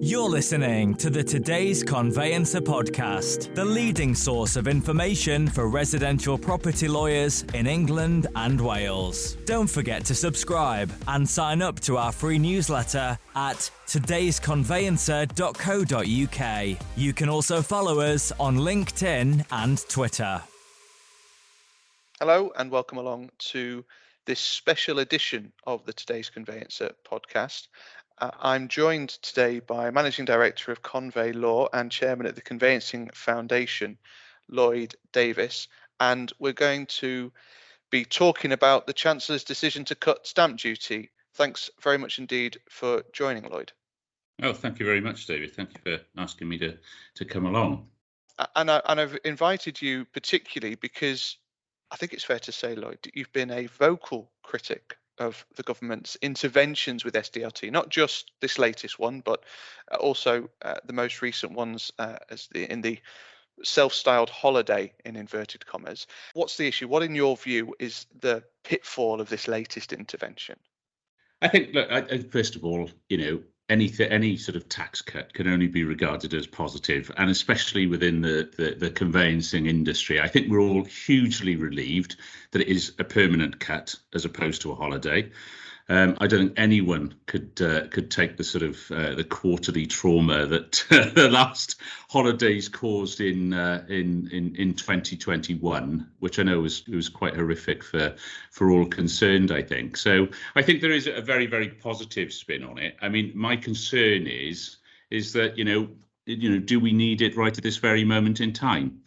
You're listening to the Today's Conveyancer podcast, the leading source of information for residential property lawyers in England and Wales. Don't forget to subscribe and sign up to our free newsletter at todaysconveyancer.co.uk. You can also follow us on LinkedIn and Twitter. Hello and welcome along to this special edition of the Today's Conveyancer podcast. I'm joined today by Managing Director of Convey Law and Chairman at the Conveyancing Foundation, Lloyd Davies, and we're going to be talking about the Chancellor's decision to cut stamp duty. Thanks very much indeed for joining, Lloyd. Oh, thank you very much, David. Thank you for asking me to come along. And I've invited you particularly because I think it's fair to say, Lloyd, that you've been a vocal critic of the government's interventions with SDLT, not just this latest one, but also the most recent ones in the self-styled holiday, in inverted commas. What's the issue? What, in your view, is the pitfall of this latest intervention? I think, look, first of all, any sort of tax cut can only be regarded as positive, and especially within the conveyancing industry. I think we're all hugely relieved that it is a permanent cut as opposed to a holiday. I don't think anyone could take the sort of the quarterly trauma that the last holidays caused in 2021, which I know was quite horrific for all concerned, I think. So I think there is a very, very positive spin on it. I mean, my concern is that do we need it right at this very moment in time?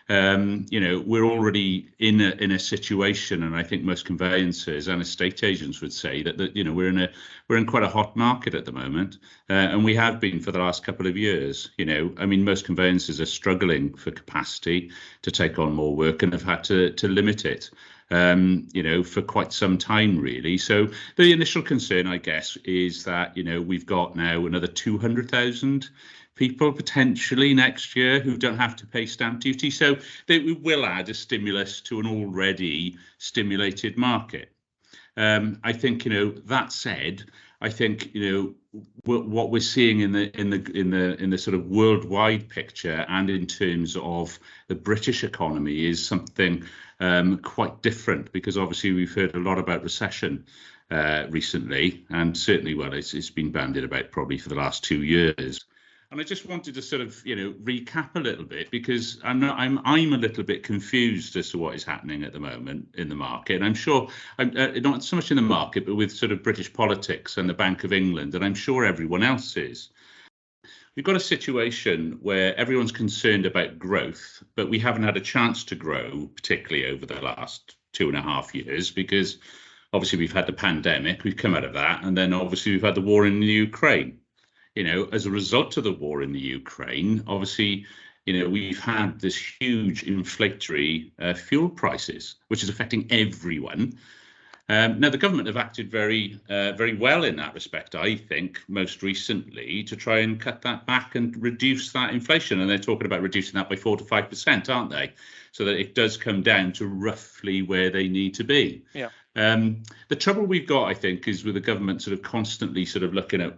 We're already in a situation, and I think most conveyancers and estate agents would say that we're in quite a hot market at the moment, and we have been for the last couple of years. Most conveyancers are struggling for capacity to take on more work and have had to limit it. For quite some time, really. So the initial concern, I guess, is that, we've got now another 200,000 people potentially next year who don't have to pay stamp duty. So they will add a stimulus to an already stimulated market. I think, that said, I think, what we're seeing in the sort of worldwide picture and in terms of the British economy is something quite different, because obviously we've heard a lot about recession recently, and certainly, it's been bandied about probably for the last 2 years. And I just wanted to sort of, recap a little bit, because I'm a little bit confused as to what is happening at the moment in the market. And I'm sure, not so much in the market, but with sort of British politics and the Bank of England, and I'm sure everyone else is. We've got a situation where everyone's concerned about growth, but we haven't had a chance to grow, particularly over the last 2.5 years, because obviously we've had the pandemic, we've come out of that, and then obviously we've had the war in the Ukraine. As a result of the war in the Ukraine, obviously, we've had this huge inflationary fuel prices, which is affecting everyone. Now, the government have acted very, very well in that respect, I think, most recently, to try and cut that back and reduce that inflation. And they're talking about reducing that by 4 to 5%, aren't they? So that it does come down to roughly where they need to be. Yeah. The trouble we've got, I think, is with the government sort of constantly sort of looking at,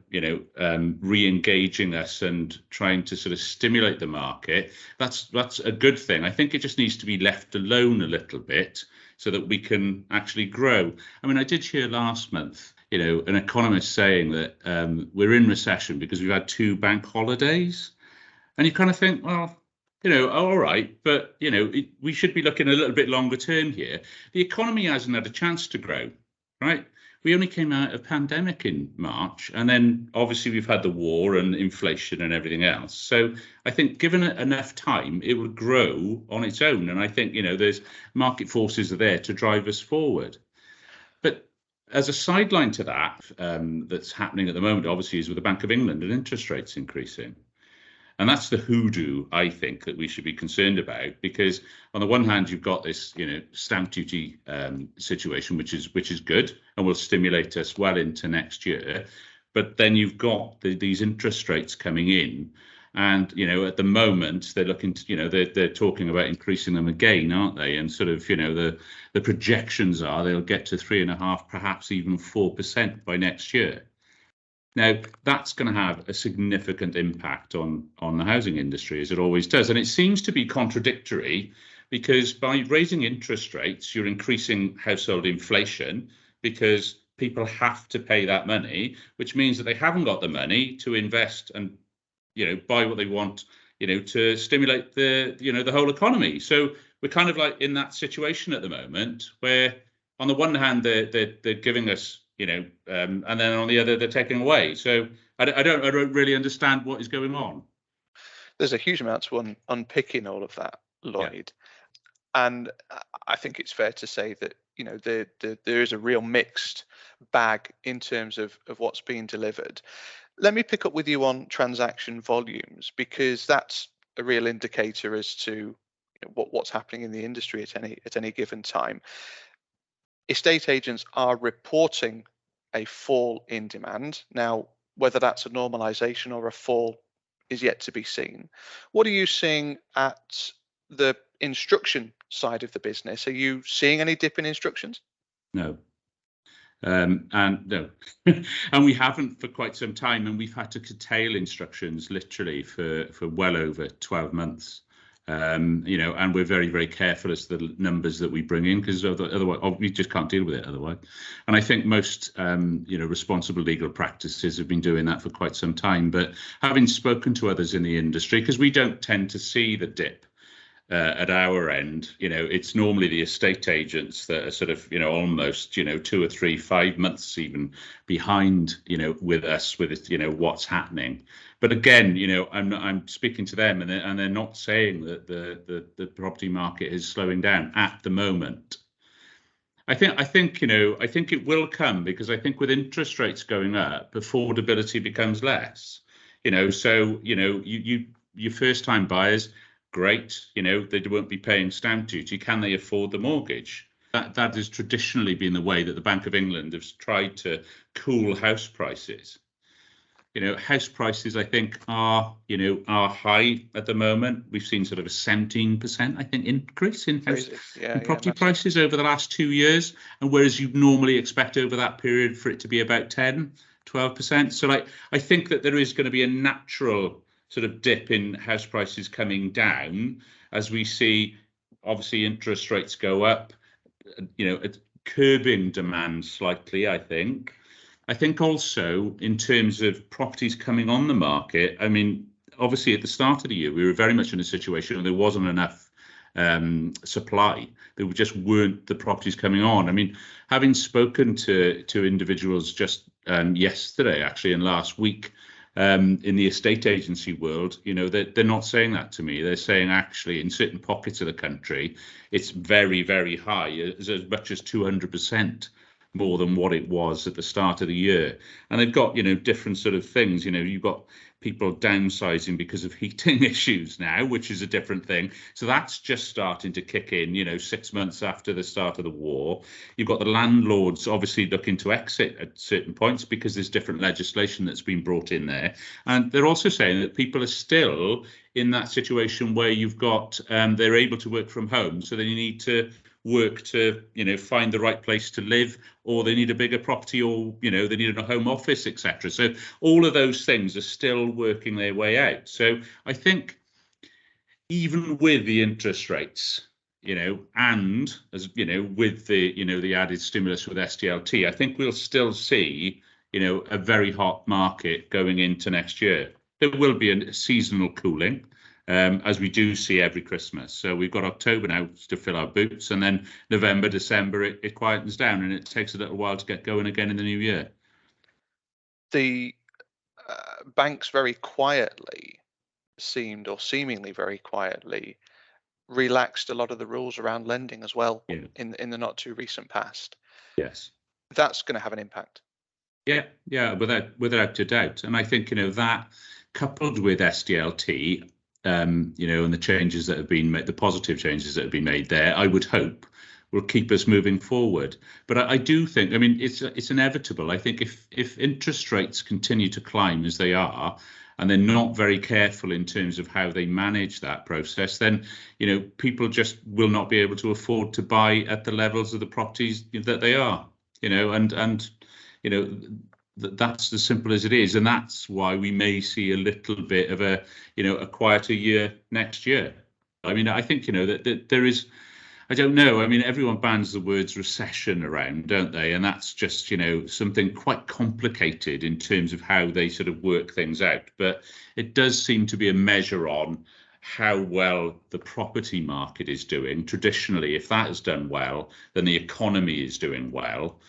re-engaging us and trying to sort of stimulate the market. That's a good thing. I think it just needs to be left alone a little bit so that we can actually grow. I mean, I did hear last month, an economist saying that we're in recession because we've had 2 bank holidays. And you kind of think, well, all right, but, we should be looking a little bit longer term here. The economy hasn't had a chance to grow, right? We only came out of pandemic in March, and then obviously we've had the war and inflation and everything else. So I think given it enough time, it would grow on its own. And I think, there's market forces are there to drive us forward. But as a sideline to that, that's happening at the moment, obviously, is with the Bank of England and interest rates increasing. And that's the hoodoo, I think, that we should be concerned about, because on the one hand, you've got this, stamp duty situation, which is good and will stimulate us well into next year. But then you've got these interest rates coming in. And, at the moment, they're looking to, they're talking about increasing them again, aren't they? And sort of, the projections are they'll get to 3.5%, perhaps even 4% by next year. Now, that's going to have a significant impact on the housing industry, as it always does. And it seems to be contradictory, because by raising interest rates, you're increasing household inflation because people have to pay that money, which means that they haven't got the money to invest and, buy what they want, to stimulate the whole economy. So we're kind of like in that situation at the moment where, on the one hand, they're giving us, and then on the other, they're taking away. So I don't really understand what is going on. There's a huge amount to unpicking all of that, Lloyd. Yeah. And I think it's fair to say that, there is a real mixed bag in terms of what's being delivered. Let me pick up with you on transaction volumes, because that's a real indicator as to what's happening in the industry at any given time. Estate agents are reporting a fall in demand. Now, whether that's a normalization or a fall is yet to be seen. What are you seeing at the instruction side of the business? Are you seeing any dip in instructions? No. And no, and we haven't for quite some time, and we've had to curtail instructions literally for well over 12 months. And we're very, very careful as to the numbers that we bring in, because otherwise we just can't deal with it otherwise. And I think most responsible legal practices have been doing that for quite some time. But having spoken to others in the industry, because we don't tend to see the dip at our end, it's normally the estate agents that are sort of, almost, 2 or 3, 5 months even behind, with us, with, what's happening. But again, I'm speaking to them, and they're not saying that the property market is slowing down at the moment. I think it will come, because I think with interest rates going up, affordability becomes less. So your first time buyers, great, they won't be paying stamp duty. Can they afford the mortgage? That has traditionally been the way that the Bank of England has tried to cool house prices. House prices, I think, are high at the moment. We've seen sort of a 17%, I think, increase in property prices over the last 2 years. And whereas you'd normally expect over that period for it to be about 10, 12%. So I think that there is going to be a natural sort of dip in house prices coming down as we see, obviously, interest rates go up, curbing demand slightly, I think. I think also in terms of properties coming on the market, I mean, obviously at the start of the year, we were very much in a situation where there wasn't enough supply. There just weren't the properties coming on. I mean, having spoken to individuals just yesterday, actually, and last week, in the estate agency world, they're not saying that to me. They're saying actually in certain pockets of the country, it's very, very high, as much as 200% more than what it was at the start of the year. And they've got, different sort of things. You've got people downsizing because of heating issues now, which is a different thing. So that's just starting to kick in, 6 months after the start of the war. You've got the landlords obviously looking to exit at certain points because there's different legislation that's been brought in there. And they're also saying that people are still in that situation where you've got, they're able to work from home. So then you need to work to, find the right place to live, or they need a bigger property, or, they need a home office, etc. So all of those things are still working their way out. So I think even with the interest rates, and as, with the, the added stimulus with SDLT, I think we'll still see, a very hot market going into next year. There will be a seasonal cooling, as we do see every Christmas. So we've got October now to fill our boots, and then November, December, it quietens down, and it takes a little while to get going again in the new year. The banks very quietly seemingly very quietly relaxed a lot of the rules around lending as well in the not too recent past. Yes. That's going to have an impact. Yeah, without a doubt. And I think, that coupled with SDLT, and the changes that have been made, the positive changes that have been made there, I would hope will keep us moving forward. But I do think, it's inevitable. I think if interest rates continue to climb as they are, and they're not very careful in terms of how they manage that process, then, people just will not be able to afford to buy at the levels of the properties that they are, and that's as simple as it is, and that's why we may see a little bit of a quieter year next year. I mean, I think that there is. I don't know. I mean, everyone bans the words recession around, don't they? And that's just, something quite complicated in terms of how they sort of work things out. But it does seem to be a measure on how well the property market is doing. Traditionally, if that has done well, then the economy is doing well.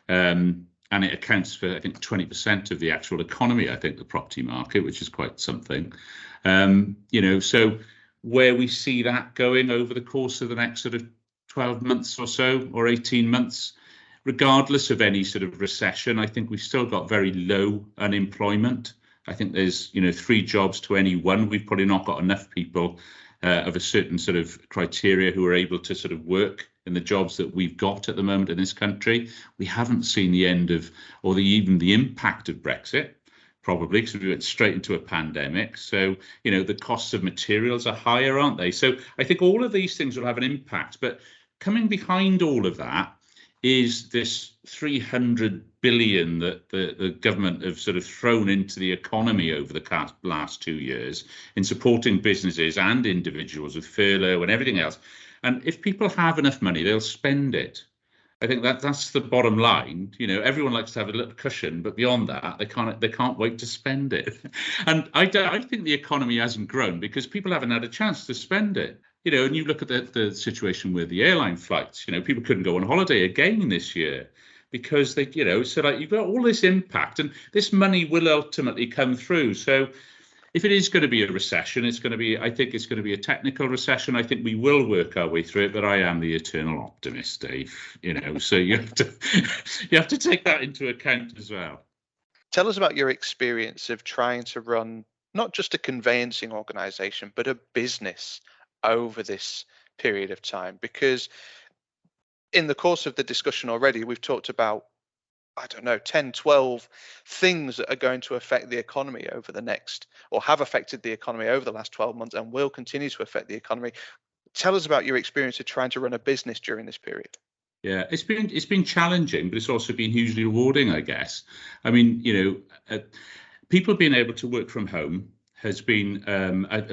And it accounts for, I think, 20% of the actual economy, I think, the property market, which is quite something. So where we see that going over the course of the next sort of 12 months or so, or 18 months, regardless of any sort of recession, I think we've still got very low unemployment. I think there's, 3 jobs to any one. We've probably not got enough people of a certain sort of criteria who are able to sort of work in the jobs that we've got at the moment in this country. We haven't seen the end of, or even the impact of Brexit, probably, because we went straight into a pandemic. So, the costs of materials are higher, aren't they? So I think all of these things will have an impact. But coming behind all of that is this 300 billion that the government have sort of thrown into the economy over the last 2 years in supporting businesses and individuals with furlough and everything else. And if people have enough money, they'll spend it. I think that's the bottom line. Everyone likes to have a little cushion, but beyond that, they can't wait to spend it. And I think the economy hasn't grown because people haven't had a chance to spend it. And you look at the situation with the airline flights. People couldn't go on holiday again this year because they, so like you've got all this impact, and this money will ultimately come through. So if it is going to be a recession, I think it's going to be a technical recession. I think we will work our way through it, but I am the eternal optimist, Dave. So you have to take that into account as well. Tell us about your experience of trying to run not just a conveyancing organisation, but a business over this period of time. Because in the course of the discussion already, we've talked about, 10, 12 things that are going to affect the economy over the next, or have affected the economy over the last 12 months and will continue to affect the economy. Tell us about your experience of trying to run a business during this period. Yeah, it's been challenging, but it's also been hugely rewarding, I guess. I mean, people being able to work from home has been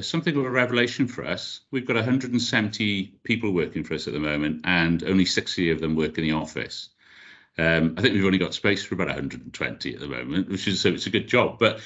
something of a revelation for us. We've got 170 people working for us at the moment, and only 60 of them work in the office. I think we've only got space for about 120 at the moment, so it's a good job. But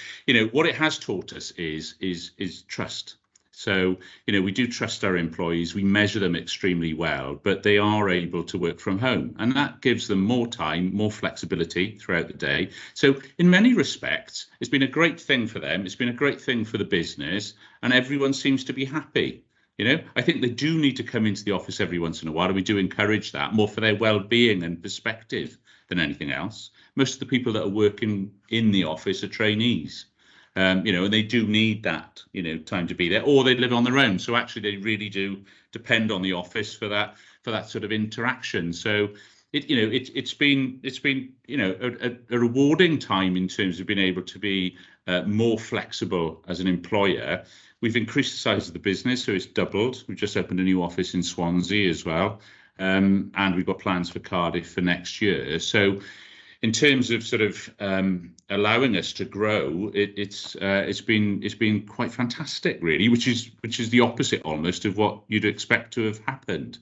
what it has taught us is trust. So we do trust our employees. We measure them extremely well, but they are able to work from home, and that gives them more time, more flexibility throughout the day. So in many respects, it's been a great thing for them. It's been a great thing for the business, and everyone seems to be happy. I think they do need to come into the office every once in a while, and we do encourage that more for their well-being and perspective than anything else. Most of the people that are working in the office are trainees, and they do need that, time to be there, or they live on their own. So actually, they really do depend on the office for that sort of interaction. So it's been a rewarding time in terms of being able to be more flexible as an employer. We've increased the size of the business, so it's doubled. We've just opened a new office in Swansea as well, and we've got plans for Cardiff for next year. So in terms of sort of allowing us to grow, it's been quite fantastic, really, which is the opposite almost of what you'd expect to have happened.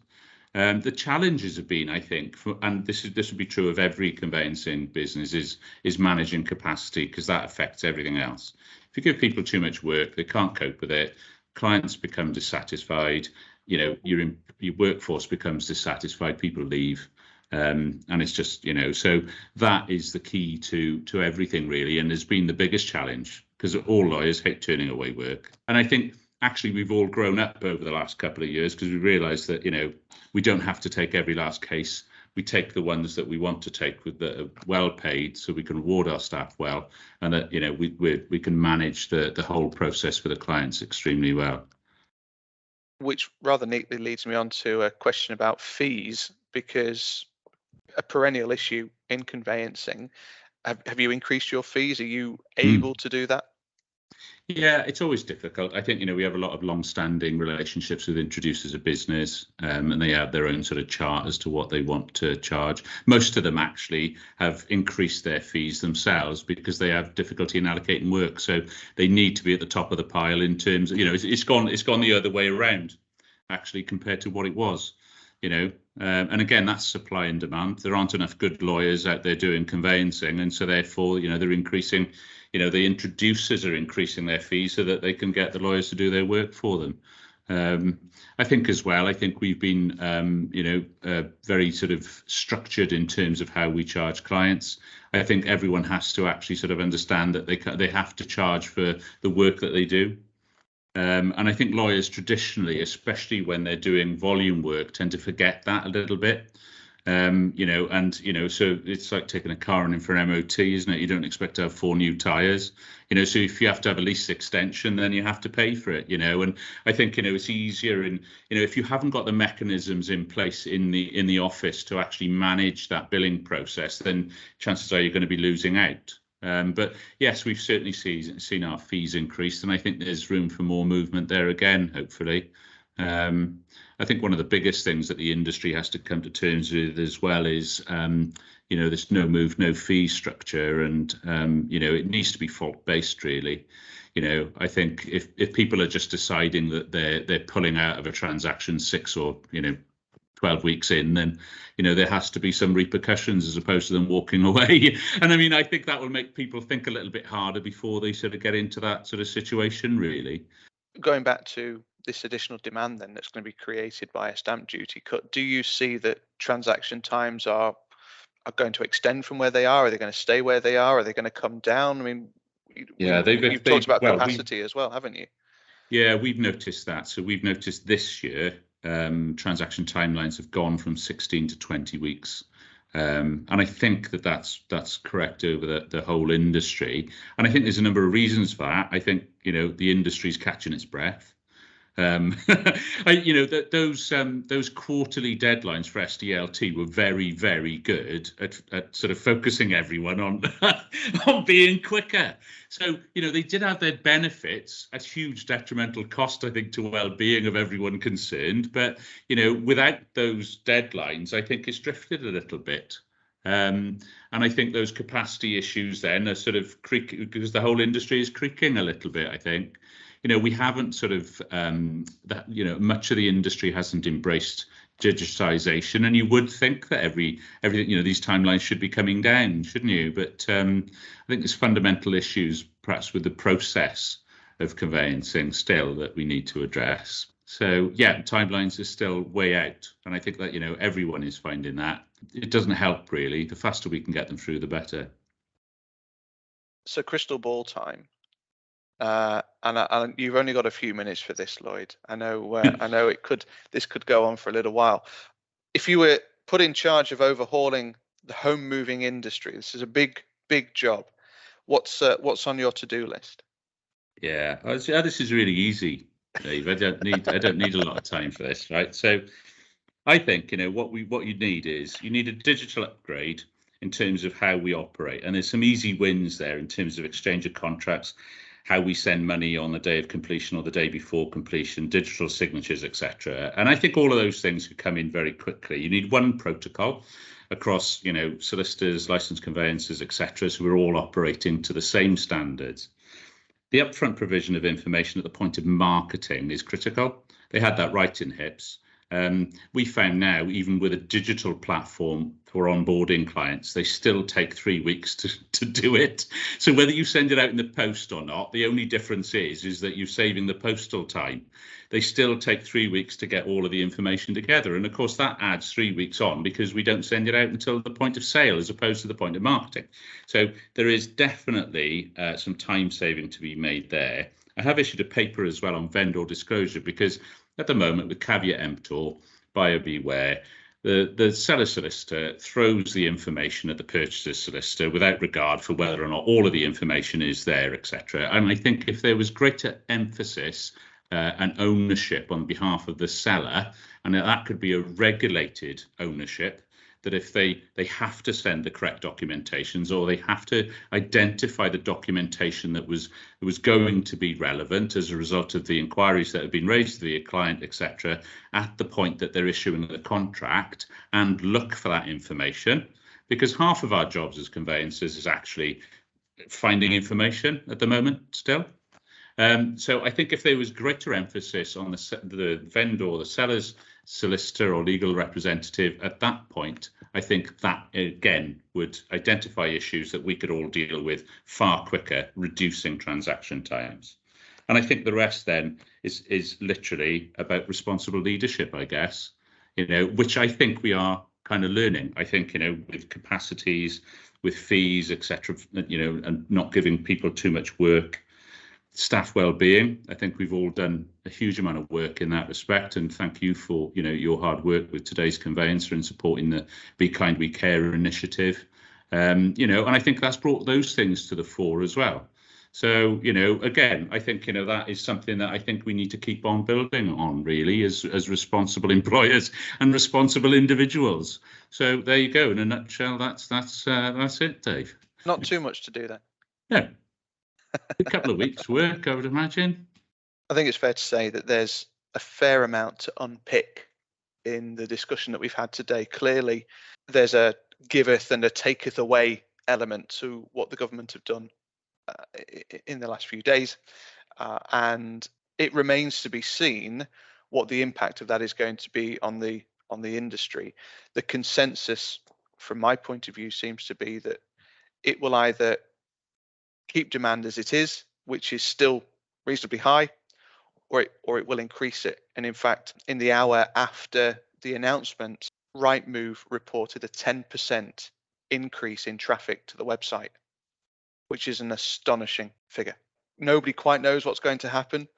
The challenges have been, I think, and this would be true of every conveyancing business, is managing capacity, because that affects everything else. If you give people too much work, they can't cope with it. Clients become dissatisfied. Your workforce becomes dissatisfied. People leave, and it's just So that is the key to everything, really, and has been the biggest challenge, because all lawyers hate turning away work. And I think actually we've all grown up over the last couple of years, because we realised that we don't have to take every last case. We take the ones that we want to take with the well paid, so we can reward our staff well, and that we can manage the whole process for the clients extremely well. Which rather neatly leads me on to a question about fees, because a perennial issue in conveyancing. Have you increased your fees? Are you able to do that? Yeah, it's always difficult. I think, we have a lot of long-standing relationships with introducers of business, and they have their own sort of chart as to what they want to charge. Most of them actually have increased their fees themselves because they have difficulty in allocating work. So they need to be at the top of the pile in terms of, it's gone the other way around, actually, compared to what it was. And again, that's supply and demand. There aren't enough good lawyers out there doing conveyancing, and so therefore, they're increasing. The introducers are increasing their fees so that they can get the lawyers to do their work for them. I think as well, we've been, very sort of structured in terms of how we charge clients. I think everyone has to actually sort of understand that they have to charge for the work that they do. And I think lawyers traditionally, especially when they're doing volume work, tend to forget that a little bit. So it's like taking a car in for an MOT, isn't it? You don't expect to have 4 new tyres, so if you have to have a lease extension, then you have to pay for it, and I think, it's easier. And, if you haven't got the mechanisms in place in the office to actually manage that billing process, then chances are you're going to be losing out. But yes, we've certainly seen our fees increase, and I think there's room for more movement there again, hopefully. I think one of the biggest things that the industry has to come to terms with as well is, this no move, no fee structure, and it needs to be fault based, really. I think if people are just deciding that they're pulling out of a transaction 6 or 12 weeks in, then there has to be some repercussions as opposed to them walking away. And I think that will make people think a little bit harder before they sort of get into that sort of situation, really. Going back to this additional demand then that's going to be created by a stamp duty cut, do you see that transaction times are going to extend from where they are? Are they going to stay where they are? Are they going to come down? You've talked about capacity as well, haven't you? Yeah, we've noticed that. So we've noticed this year transaction timelines have gone from 16 to 20 weeks. And I think that's correct over the whole industry. And I think there's a number of reasons for that. I think, the industry's catching its breath. Those quarterly deadlines for SDLT were very, very good at sort of focusing everyone on on being quicker. So they did have their benefits at huge detrimental cost, I think, to well-being of everyone concerned. But without those deadlines, I think it's drifted a little bit. And I think those capacity issues then are sort of creaking because the whole industry is creaking a little bit, I think. We haven't sort of much of the industry hasn't embraced digitization, and you would think that everything, these timelines should be coming down, shouldn't you? But I think there's fundamental issues, perhaps with the process of conveyancing still that we need to address. So yeah, timelines are still way out, and I think that everyone is finding that. It doesn't help really. The faster we can get them through, the better. So crystal ball time. And you've only got a few minutes for this, Lloyd. I know this could go on for a little while. If you were put in charge of overhauling the home moving industry, this is a big job. What's on your to-do list? Yeah, this is really easy, Dave. I don't need a lot of time for this, right? So I think what you need is a digital upgrade in terms of how we operate, and there's some easy wins there in terms of exchange of contracts, how we send money on the day of completion or the day before completion, digital signatures, etc. And I think all of those things could come in very quickly. You need one protocol across, solicitors, licensed conveyancers, etc. So we're all operating to the same standards. The upfront provision of information at the point of marketing is critical. They had that right in HIPS. We found now, even with a digital platform for onboarding clients, they still take 3 weeks to do it. So whether you send it out in the post or not, the only difference is that you're saving the postal time. They still take 3 weeks to get all of the information together. And of course, that adds 3 weeks on because we don't send it out until the point of sale as opposed to the point of marketing. So there is definitely some time saving to be made there. I have issued a paper as well on vendor disclosure because at the moment, with caveat emptor, buyer beware, the seller solicitor throws the information at the purchaser solicitor without regard for whether or not all of the information is there, etc. And I think if there was greater emphasis and ownership on behalf of the seller, and that could be a regulated ownership, that if they have to send the correct documentations, or they have to identify the documentation that was going to be relevant as a result of the inquiries that have been raised to the client, etc., at the point that they're issuing the contract, and look for that information, because half of our jobs as conveyancers is actually finding information at the moment still. So I think if there was greater emphasis on the vendor, the seller's solicitor or legal representative at that point, I think that again would identify issues that we could all deal with far quicker, reducing transaction times. And I think the rest then is literally about responsible leadership, I guess, which I think we are kind of learning. I think, with capacities, with fees, etc., and not giving people too much work. Staff well-being, I think we've all done a huge amount of work in that respect, and thank you for your hard work with today's Conveyancer and supporting the Be Kind We Care initiative. And I think that's brought those things to the fore as well. So again, I think that is something that I think we need to keep on building on, really, as responsible employers and responsible individuals. So there you go. In a nutshell, that's it, Dave. Not too much to do then. No. A couple of weeks' work, I would imagine. I think it's fair to say that there's a fair amount to unpick in the discussion that we've had today. Clearly, there's a giveth and a taketh away element to what the government have done in the last few days, and it remains to be seen what the impact of that is going to be on the industry. The consensus, from my point of view, seems to be that it will either keep demand as it is, which is still reasonably high, or it will increase it. And in fact, in the hour after the announcement, Rightmove reported a 10% increase in traffic to the website, which is an astonishing figure. Nobody quite knows what's going to happen,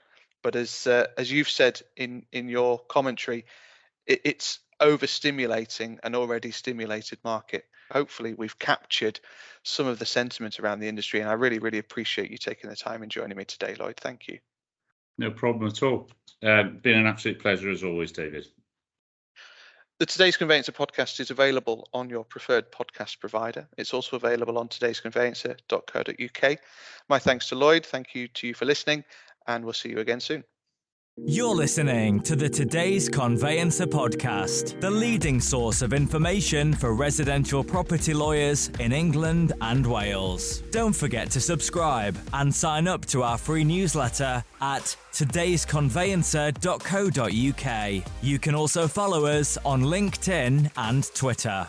but as you've said in your commentary, it's overstimulating an already stimulated market. Hopefully we've captured some of the sentiment around the industry, and I really, really appreciate you taking the time and joining me today, Lloyd. Thank you. No problem at all. Been an absolute pleasure as always, David. The Today's Conveyancer podcast is available on your preferred podcast provider. It's also available on todaysconveyancer.co.uk. My thanks to Lloyd. Thank you to you for listening, and we'll see you again soon. You're listening to the Today's Conveyancer podcast, the leading source of information for residential property lawyers in England and Wales. Don't forget to subscribe and sign up to our free newsletter at todaysconveyancer.co.uk. You can also follow us on LinkedIn and Twitter.